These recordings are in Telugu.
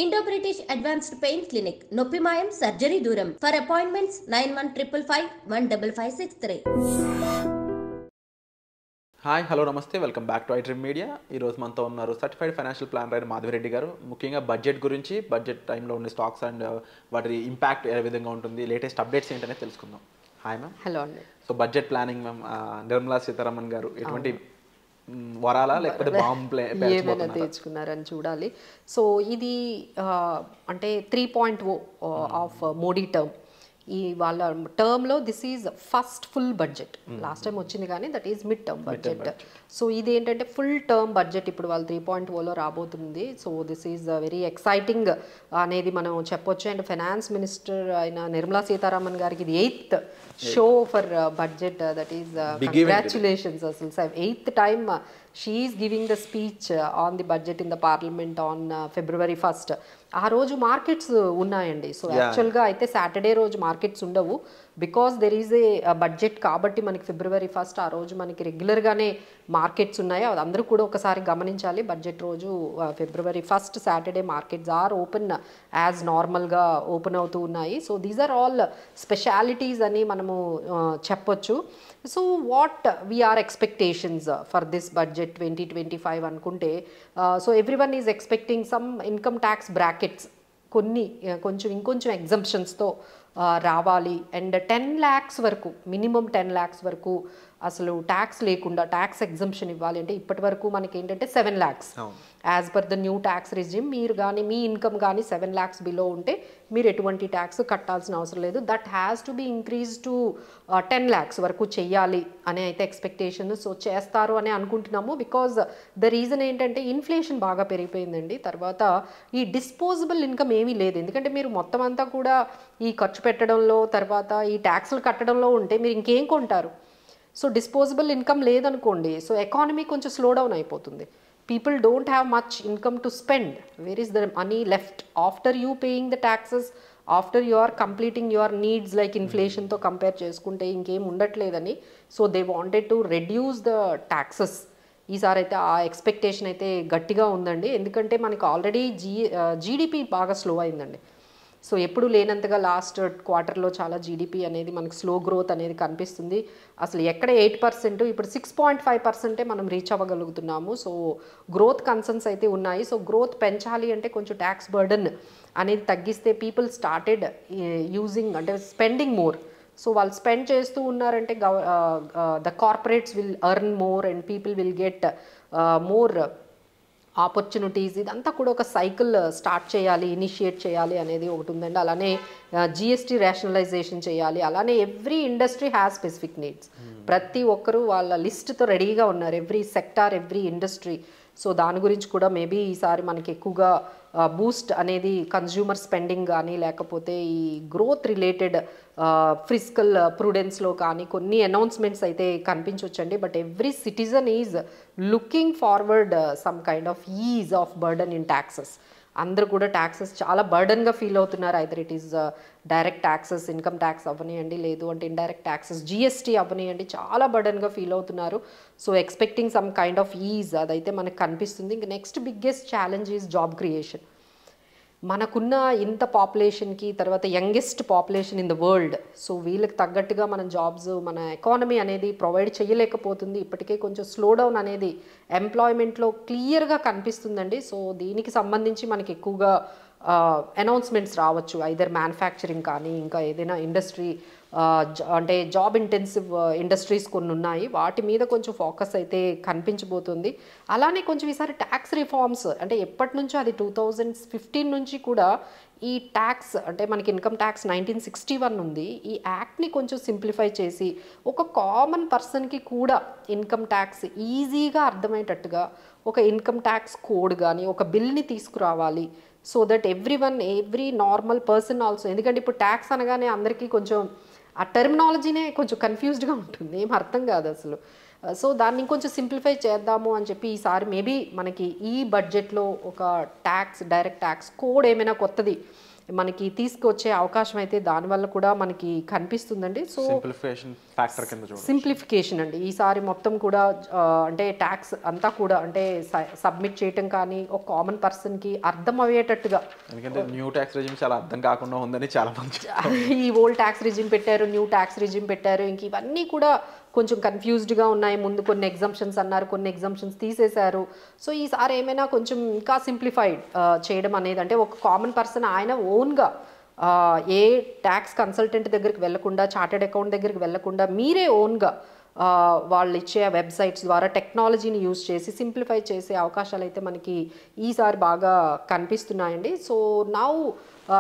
Indo British advanced pain clinic నొప్పి మాయం సర్జరీ దూరం ఫర్ అపాయింట్మెంట్స్ 9155515563. హాయ్ హలో నమస్తే welcome back to iDream media. ఈరోజు మనతో ఉన్నారు సర్టిఫైడ్ ఫైనాన్షియల్ ప్లానర్ మాధవిరెడ్డి గారు. ముఖ్యంగా బడ్జెట్ గురించి, బడ్జెట్ టైంలో ఉన్న స్టాక్స్ అండ్ వాటి ఇంపాక్ట్ ఏ విధంగా ఉంటుంది, లేటెస్ట్ అప్డేట్స్ ఏంటనే తెలుసుకుందాం. Hi ma'am. హలో అండి. So budget planning ma'am, Nirmala Sitharaman గారు ఎటువంటి వరాలా లేకపోతే బాంబు ఏమైనా తెచ్చుకున్నారని చూడాలి. సో ఇది అంటే 3.0 ఆఫ్ మోడీ టర్మ్. ఈ వాళ్ళ టర్మ్లో this is first full budget. Last time వచ్చింది కానీ that is mid term budget. So ఇది ఏంటంటే ఫుల్ టర్మ్ బడ్జెట్ ఇప్పుడు వాళ్ళు 3.0లో రాబోతుంది. So this is very exciting అనేది మనం చెప్పొచ్చు. అండ్ ఫైనాన్స్ మినిస్టర్ అయిన నిర్మలా సీతారామన్ గారికి ఇది 8th show for budget. That is congratulations. అసలు 8th time she is giving the speech on the budget in the parliament on February 1st. ఆ రోజు మార్కెట్స్ ఉన్నాయండి. సో యాక్చువల్గా అయితే సాటర్డే రోజు మార్కెట్స్ ఉండవు, because there is a budget కాబట్టి మనకి February 1st ఆ రోజు మనకి రెగ్యులర్గానే మార్కెట్స్ ఉన్నాయి. అది అందరూ కూడా ఒకసారి గమనించాలి. బడ్జెట్ రోజు February 1st Saturday markets are open as నార్మల్గా ఓపెన్ అవుతూ ఉన్నాయి. So these are all specialities అని మనము చెప్పొచ్చు. So what we're expectations for this budget 2025 అనుకుంటే, so everyone is expecting some income tax brackets ఇంకొంచెం ఎగ్జంప్షన్స్తో రావాలి. అండ్ 10 lakhs వరకు, మినిమం 10 lakhs వరకు అసలు ట్యాక్స్ లేకుండా ట్యాక్స్ ఎగ్జంప్షన్ ఇవ్వాలి. అంటే ఇప్పటి వరకు మనకి ఏంటంటే 7 lakhs as per the new tax regime. మీరు కానీ మీ ఇన్కమ్ కానీ 7 lakhs బిలో ఉంటే మీరు ఎటువంటి ట్యాక్స్ కట్టాల్సిన అవసరం లేదు. That has to be increase to 10 lakhs వరకు చెయ్యాలి అనే అయితే ఎక్స్పెక్టేషన్. సో చేస్తారు అని అనుకుంటున్నాము. బికాజ్ ద రీజన్ ఏంటంటే ఇన్ఫ్లేషన్ బాగా పెరిగిపోయిందండి. తర్వాత ఈ డిస్పోజబుల్ ఇన్కమ్ ఏమీ లేదు. ఎందుకంటే మీరు మొత్తం అంతా కూడా ఈ ఖర్చు పెట్టడంలో, తర్వాత ఈ ట్యాక్స్లు కట్టడంలో ఉంటే మీరు ఇంకేం కొంటారు? సో డిస్పోజబుల్ ఇన్కమ్ లేదనుకోండి, సో ఎకానమీ కొంచెం స్లో డౌన్ అయిపోతుంది. People don't have much income to spend. Where is the money left after you paying the taxes, after you are completing your needs? Like ఇన్ఫ్లేషన్తో కంపేర్ చేసుకుంటే ఇంకేం ఉండట్లేదని. So they wanted to reduce the taxes. ఈసారి అయితే ఆ ఎక్స్పెక్టేషన్ అయితే గట్టిగా ఉందండి. ఎందుకంటే మనకి ఆల్రెడీ జీడిపి బాగా స్లో అయిందండి. సో ఎప్పుడు లేనంతగా లాస్ట్ క్వార్టర్లో చాలా జీడిపి అనేది మనకు స్లో గ్రోత్ అనేది కనిపిస్తుంది. అసలు ఎక్కడ 8%, ఇప్పుడు 6.5% మనం రీచ్ అవ్వగలుగుతున్నాము. సో గ్రోత్ కన్సర్న్స్ అయితే ఉన్నాయి. సో గ్రోత్ పెంచాలి అంటే కొంచెం ట్యాక్స్ బర్డన్ అనేది తగ్గిస్తే పీపుల్ స్టార్టెడ్ యూజింగ్, అంటే స్పెండింగ్ మోర్. సో వాళ్ళు స్పెండ్ చేస్తూ ఉన్నారంటే the corporates will earn more and people will get more opportunities. ఇదంతా కూడా ఒక సైకిల్ స్టార్ట్ చేయాలి, ఇనిషియేట్ చేయాలి అనేది ఒకటి ఉందండి. అలానే జిఎస్టీ రేషనలైజేషన్ చేయాలి. అలానే every industry has specific needs. ప్రతి ఒక్కరూ వాళ్ళ లిస్ట్తో రెడీగా ఉన్నారు, every sector, every industry. So దాని గురించి కూడా మేబీ ఈసారి మనకి ఎక్కువగా బూస్ట్ అనేది కన్జ్యూమర్ స్పెండింగ్ కానీ, లేకపోతే ఈ గ్రోత్ రిలేటెడ్ ఫిస్కల్ ప్రూడెన్స్లో కానీ కొన్ని అనౌన్స్మెంట్స్ అయితే కనిపించవచ్చండి. But every citizen is looking forward some kind of is of burden in taxes. అందరూ కూడా ట్యాక్సెస్ చాలా బర్డన్గా ఫీల్ అవుతున్నారు. Either it is direct taxes, income tax అవ్వనియండి, లేదు అంటే ఇండైరెక్ట్ ట్యాక్సెస్, జిఎస్టీ అవ్వనియండి, చాలా బర్డన్గా ఫీల్ అవుతున్నారు. So expecting some kind of is అదైతే మనకు కనిపిస్తుంది. ఇంక next biggest challenge is job creation. మనకున్న ఇంత పాపులేషన్కి, తర్వాత youngest population in the world. So వీళ్ళకి తగ్గట్టుగా మనం జాబ్స్, మన ఎకానమీ అనేది ప్రొవైడ్ చేయలేకపోతుంది. ఇప్పటికే కొంచెం స్లో డౌన్ అనేది ఎంప్లాయ్మెంట్లో క్లియర్గా కనిపిస్తుందండి. సో దీనికి సంబంధించి మనకి ఎక్కువగా అనౌన్స్మెంట్స్ రావచ్చు. ఐదర్ మ్యానుఫ్యాక్చరింగ్ కానీ, ఇంకా ఏదైనా ఇండస్ట్రీ, అంటే జాబ్ ఇంటెన్సివ్ ఇండస్ట్రీస్ కొన్ని ఉన్నాయి, వాటి మీద కొంచెం ఫోకస్ అయితే కనిపించబోతుంది. అలానే కొంచెం ఈసారి ట్యాక్స్ రిఫార్మ్స్, అంటే ఎప్పటి నుంచో అది 2015 నుంచి కూడా ఈ ట్యాక్స్, అంటే మనకి ఇన్కమ్ ట్యాక్స్ 1961 ఉంది. ఈ యాక్ట్ని కొంచెం సింప్లిఫై చేసి ఒక కామన్ పర్సన్కి కూడా ఇన్కమ్ ట్యాక్స్ ఈజీగా అర్థమయ్యేటట్టుగా ఒక ఇన్కమ్ ట్యాక్స్ కోడ్ కానీ ఒక బిల్ని తీసుకురావాలి. So that every normal person also, ఎందుకంటే ఇప్పుడు ట్యాక్స్ అనగానే అందరికీ కొంచెం ఆ టెర్మినాలజీనే కొంచెం కన్ఫ్యూజ్డ్గా ఉంటుంది, ఏం అర్థం కాదు అసలు. సో దాన్ని ఇంకొంచెం సింప్లిఫై చేద్దాము అని చెప్పి ఈసారి మేబీ మనకి ఈ బడ్జెట్లో ఒక ట్యాక్స్, డైరెక్ట్ ట్యాక్స్ కోడ్ ఏమైనా కొత్తది మనకి తీసుకొచ్చే అవకాశం అయితే దానివల్ల కూడా మనకి కనిపిస్తుందండి. సో సింప్లిఫికేషన్ ఫ్యాక్టర్ కింద చూడండి. సింప్లిఫికేషన్ అండి ఈసారి మొత్తం కూడా అంటే ట్యాక్స్ అంతా కూడా అంటే సబ్మిట్ చేయటం కానీ ఒక కామన్ పర్సన్కి అర్థం అయ్యేటట్టుగా, ఎందుకంటే న్యూ ట్యాక్స్ రెజిమ్ చాలా అర్థం కాకుండా ఉందని చాలా మంది ఈ ఓల్డ్ ట్యాక్స్ రిజిమ్ పెట్టారు, న్యూ ట్యాక్స్ రిజిమ్ పెట్టారు, ఇంక ఇవన్నీ కూడా కొంచెం కన్ఫ్యూజ్డ్గా ఉన్నాయి. ముందు కొన్ని ఎగ్జంప్షన్స్ అన్నారు, కొన్ని ఎగ్జంప్షన్స్ తీసేశారు. సో ఈసారి ఏమైనా కొంచెం ఇంకా సింప్లిఫైడ్ చేయడం అనేది, అంటే ఒక కామన్ పర్సన్ ఆయన ఓన్గా ఏ ట్యాక్స్ కన్సల్టెంట్ దగ్గరికి వెళ్లకుండా, చార్టెడ్ అకౌంట్ దగ్గరికి వెళ్లకుండా మీరే ఓన్గా వాళ్ళు ఇచ్చే వెబ్సైట్స్ ద్వారా టెక్నాలజీని యూజ్ చేసి సింప్లిఫై చేసే అవకాశాలు అయితే మనకి ఈసారి బాగా కనిపిస్తున్నాయండి. So now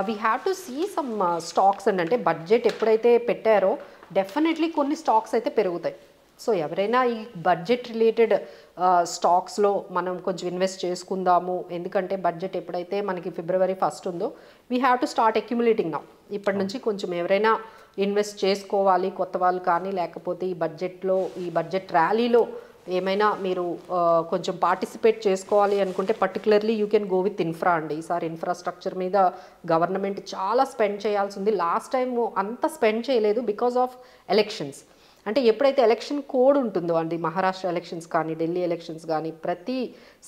we have to see some stocks అండి. అంటే బడ్జెట్ ఎప్పుడైతే పెట్టారో డెఫినెట్లీ కొన్ని స్టాక్స్ అయితే పెరుగుతాయి. సో ఎవరైనా ఈ బడ్జెట్ రిలేటెడ్ స్టాక్స్లో మనం కొంచెం ఇన్వెస్ట్ చేసుకుందాము, ఎందుకంటే బడ్జెట్ ఎప్పుడైతే మనకి February 1 ఉందో we have to start accumulating now. ఇప్పటి నుంచి కొంచెం ఎవరైనా ఇన్వెస్ట్ చేసుకోవాలి కొత్త వాళ్ళు కానీ, లేకపోతే ఈ బడ్జెట్లో ఈ బడ్జెట్ ర్యాలీలో ఏమైనా మీరు కొంచెం పార్టిసిపేట్ చేసుకోవాలి అనుకుంటే particularly you can go with infra అండి. ఈసారి ఇన్ఫ్రాస్ట్రక్చర్ మీద గవర్నమెంట్ చాలా స్పెండ్ చేయాల్సి ఉంది. లాస్ట్ టైం అంత స్పెండ్ చేయలేదు బికాజ్ ఆఫ్ ఎలక్షన్స్. అంటే ఎప్పుడైతే ఎలక్షన్ కోడ్ ఉంటుందో అండి, మహారాష్ట్ర ఎలక్షన్స్ కానీ, ఢిల్లీ ఎలక్షన్స్ కానీ, ప్రతి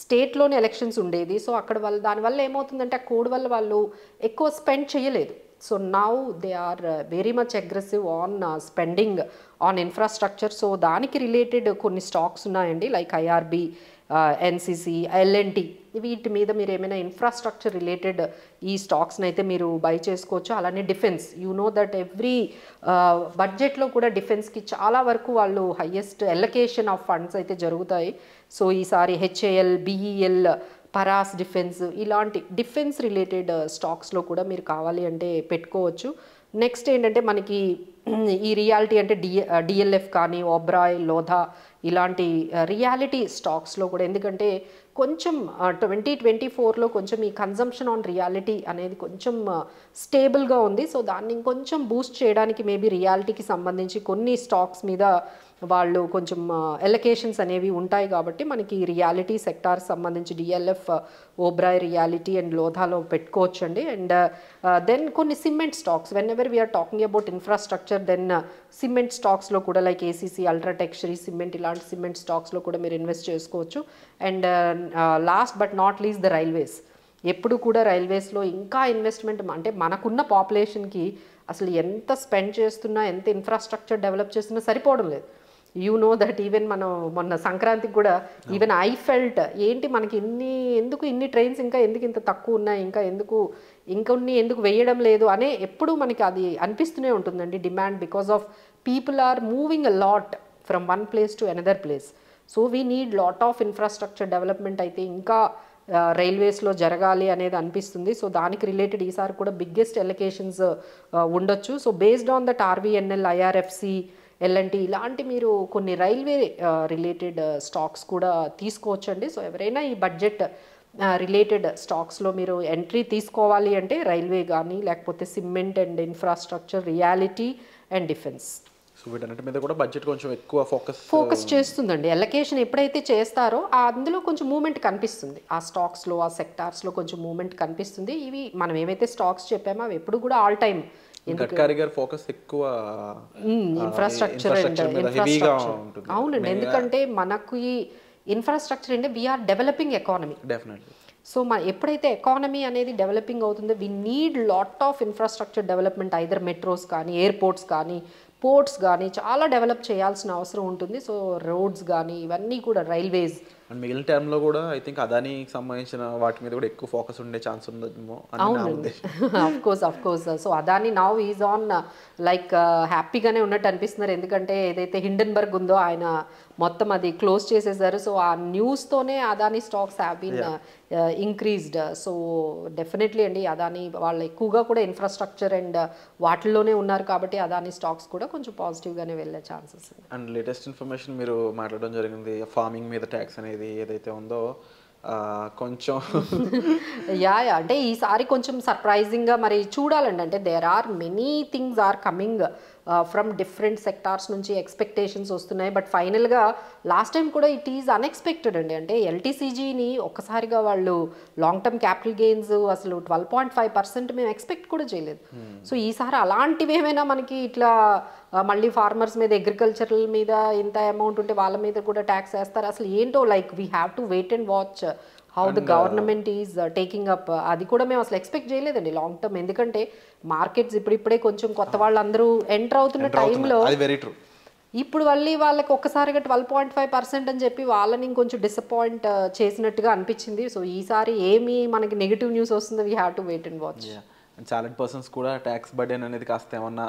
స్టేట్లోనే ఎలక్షన్స్ ఉండేది. సో అక్కడ దానివల్ల ఏమవుతుందంటే ఆ కోడ్ వల్ల వాళ్ళు ఎక్కువ స్పెండ్ చేయలేదు. So now they are very much aggressive on spending on infrastructure. So దానికి రిలేటెడ్ కొన్ని స్టాక్స్ ఉన్నాయండి, లైక్ ఐఆర్బి, ఎన్సిసి, ఎల్ఎన్టీ. వీటి మీద మీరు ఏమైనా ఇన్ఫ్రాస్ట్రక్చర్ రిలేటెడ్ ఈ స్టాక్స్ని అయితే మీరు బై చేసుకోవచ్చు. అలానే defence, you know that every బడ్జెట్లో కూడా డిఫెన్స్కి చాలా వరకు వాళ్ళు హయ్యెస్ట్ ఎలకేషన్ ఆఫ్ ఫండ్స్ అయితే జరుగుతాయి. సో ఈసారి హెచ్ఏఎల్, బిఈఎల్, పరాస్ డిఫెన్స్, ఇలాంటి డిఫెన్స్ రిలేటెడ్ స్టాక్స్లో కూడా మీరు కావాలి అంటే పెట్టుకోవచ్చు. నెక్స్ట్ ఏంటంటే మనకి ఈ రియాలిటీ అంటే డిఎల్ఎఫ్ కానీ, ఓబ్రాయ్, లోధా, ఇలాంటి రియాలిటీ స్టాక్స్లో కూడా, ఎందుకంటే కొంచెం 2024లో కొంచెం ఈ కన్జంప్షన్ ఆన్ రియాలిటీ అనేది కొంచెం స్టేబుల్గా ఉంది. సో దాన్ని ఇంకొంచెం బూస్ట్ చేయడానికి మేబీ రియాలిటీకి సంబంధించి కొన్ని స్టాక్స్ మీద వాళ్ళు కొంచెం ఎలకేషన్స్ అనేవి ఉంటాయి. కాబట్టి మనకి రియాలిటీ సెక్టార్ సంబంధించి డిఎల్ఎఫ్, ఓబ్రాయ్ రియాలిటీ అండ్ లోధాలో పెట్టుకోవచ్చు అండి. అండ్ దెన్ కొన్ని cement stocks, whenever we're talking about infrastructure, then cement స్టాక్స్లో కూడా like ACC, UltraTech, Shree cement, ఇలాంటి సిమెంట్ స్టాక్స్లో కూడా మీరు ఇన్వెస్ట్ చేసుకోవచ్చు. And last but not least the railways. ఎప్పుడు కూడా రైల్వేస్లో ఇంకా ఇన్వెస్ట్మెంట్, అంటే మనకున్న పాపులేషన్కి అసలు ఎంత స్పెండ్ చేస్తున్నా, ఎంత ఇన్ఫ్రాస్ట్రక్చర్ డెవలప్ చేస్తున్నా సరిపోవడం లేదు. యూ నో దట్ ఈవెన్ మనం మొన్న సంక్రాంతికి కూడా ఈవెన్ ఐ ఫెల్ట్ ఏంటి మనకి ఎందుకు ఇన్ని ట్రైన్స్ ఇంకా ఎందుకు ఇంత తక్కువ ఉన్నాయి, ఇంకొన్ని ఎందుకు వేయడం లేదు అనే ఎప్పుడు మనకి అది అనిపిస్తూనే ఉంటుందండి. Demand because of people are moving a lot from one place to another place. So we need lot of infrastructure development అయితే ఇంకా రైల్వేస్లో జరగాలి అనేది అనిపిస్తుంది. సో దానికి రిలేటెడ్ ఈసారి కూడా బిగ్గెస్ట్ ఎలకేషన్స్ ఉండొచ్చు. So based on that RVNL, IRFC, LNT, ఇలాంటి మీరు కొన్ని రైల్వే రిలేటెడ్ స్టాక్స్ కూడా తీసుకోవచ్చండి. సో ఎవరైనా ఈ బడ్జెట్ రిలేటెడ్ స్టాక్స్లో మీరు ఎంట్రీ తీసుకోవాలి అంటే రైల్వే కానీ, లేకపోతే cement and infrastructure, reality and defence, so వీటన్నిటి మీద కూడా బడ్జెట్ కొంచెం ఎక్కువ ఫోకస్ చేస్తుందండి. ఎలకేషన్ ఎప్పుడైతే చేస్తారో అందులో కొంచెం మూమెంట్ కనిపిస్తుంది, ఆ స్టాక్స్లో, ఆ సెక్టార్స్లో కొంచెం మూమెంట్ కనిపిస్తుంది. ఇవి మనం ఏవైతే స్టాక్స్ చెప్పామో అవి ఎప్పుడు కూడా ఆల్ టైమ్ ఫోకస్ ఎక్కువ ఇన్ఫ్రాస్ట్రక్చర్ అండ్ ఇన్ఫ్రాస్ట్రక్చర్. అవునండి, ఎందుకంటే మనకు ఈ ఇన్ఫ్రాస్ట్రక్చర్ అంటే we're developing economy. Definitely. So ఎప్పుడైతే ఎకానమీ అనేది డెవలపింగ్ అవుతుందో we need lot of infrastructure development, either metros కానీ, ఎయిర్పోర్ట్స్ కానీ, పోర్ట్స్ కానీ చాలా డెవలప్ చేయాల్సిన అవసరం ఉంటుంది. సో రోడ్స్ కానీ ఇవన్నీ కూడా, రైల్వేస్. అండ్ మిగిలిన టైంలో కూడా ఐ థింక్ అదానికి సంబంధించిన వాటి మీద కూడా ఎక్కువ ఫోకస్ ఉండే ఛాన్స్ ఉందేమో. అవునండి, of course. So Adani now is on like హ్యాపీగానే ఉన్నట్టు అనిపిస్తున్నారు. ఎందుకంటే ఏదైతే హిండెన్బర్గ్ ఉందో ఆయన మొత్తం అది క్లోజ్ చేసేసారు. సో ఆ న్యూస్తోనే Adani stocks have been increased. So definitely అండి అదాని వాళ్ళు ఎక్కువగా కూడా ఇన్ఫ్రాస్ట్రక్చర్ అండ్ వాటిల్లోనే ఉన్నారు కాబట్టి అదాని స్టాక్స్ కూడా కొంచెం పాజిటివ్గానే వెళ్ళే ఛాన్సెస్. అండ్ లేటెస్ట్ ఇన్ఫర్మేషన్ మీరు మాట్లాడడం జరిగింది, ఫార్మింగ్ మీద ట్యాక్స్ అనేది ఏదైతే ఉందో కొంచెం అంటే ఈసారి కొంచెం సర్ప్రైజింగ్గా మరి చూడాలండి. అంటే there are many things are coming from different sectors నుంచి ఎక్స్పెక్టేషన్స్ వస్తున్నాయి. బట్ ఫైనల్గా లాస్ట్ టైం కూడా ఇట్ ఈజ్ అన్ఎక్స్పెక్టెడ్ అండి. అంటే ఎల్టీసీజీని ఒక్కసారిగా వాళ్ళు లాంగ్ టర్మ్ క్యాపిటల్ గెయిన్స్ అసలు 12.5% మేము ఎక్స్పెక్ట్ కూడా చేయలేదు. సో ఈసారి అలాంటివి ఏమైనా మనకి ఇట్లా మళ్ళీ ఫార్మర్స్ మీద అగ్రికల్చరల్ మీద ఇంత అమౌంట్ ఉంటే వాళ్ళ మీద కూడా ట్యాక్స్ వేస్తారు, అసలు ఏంటో like we have to wait and watch how the government is taking up. అది కూడా మేము అసలు ఎక్స్పెక్ట్ చేయలేదండి లాంగ్ టర్మ్. ఎందుకంటే మార్కెట్స్ ఇప్పుడిప్పుడే కొంచెం కొత్త వాళ్ళందరూ ఎంటర్ అవుతున్న టైంలో ఇప్పుడు మళ్ళీ వాళ్ళకి ఒక్కసారిగా 12.5% అని చెప్పి వాళ్ళని ఇంకొంచెం డిసప్పాయింట్ చేసినట్టుగా అనిపించింది. సో ఈసారి ఏమి మనకి నెగిటివ్ న్యూస్ వస్తుందో we have to wait and watch. Salary persons కూడా ట్యాక్స్ బర్డెన్ అనేది కాస్త ఏమన్నా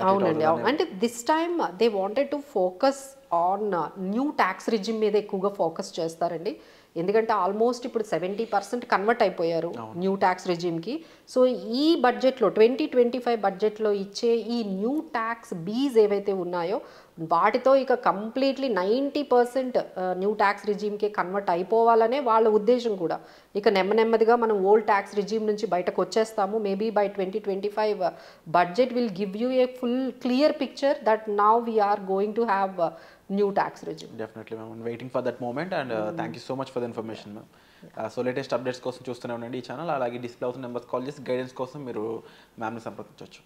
అవునండి. అవును, అంటే this time they wanted to focus on new tax regime మీద ఎక్కువగా ఫోకస్ చేస్తారండి. ఎందుకంటే ఆల్మోస్ట్ ఇప్పుడు 70% కన్వర్ట్ అయిపోయారు న్యూ ట్యాక్స్ రెజిమ్కి. సో ఈ బడ్జెట్లో 2025 బడ్జెట్లో ఇచ్చే ఈ న్యూ ట్యాక్స్ బీజ్ ఏవైతే ఉన్నాయో వాటితో ఇక కంప్లీట్లీ 90% న్యూ ట్యాక్స్ రిజిమ్కి కన్వర్ట్ అయిపోవాలనే వాళ్ళ ఉద్దేశం కూడా. ఇక నెమ్మదిగా మనం ఓల్డ్ ట్యాక్స్ రిజిమ్ నుంచి బయటకు వచ్చేస్తాము. Maybe by 2025 budget will give you a full clear picture that now we're going to have new tax regime. Definitely ma'am, I'm waiting for that moment and thank you so much for the information ma'am. So latest updates కోసం చూస్తూనే ఉండండి ఈ ఛానల్. అలాగే డిస్ప్లే అవుతున్న నెంబర్స్ కాల్ చేసి గైడెన్స్ కోసం మీరు మ్యామ్ని సంప్రదించవచ్చు.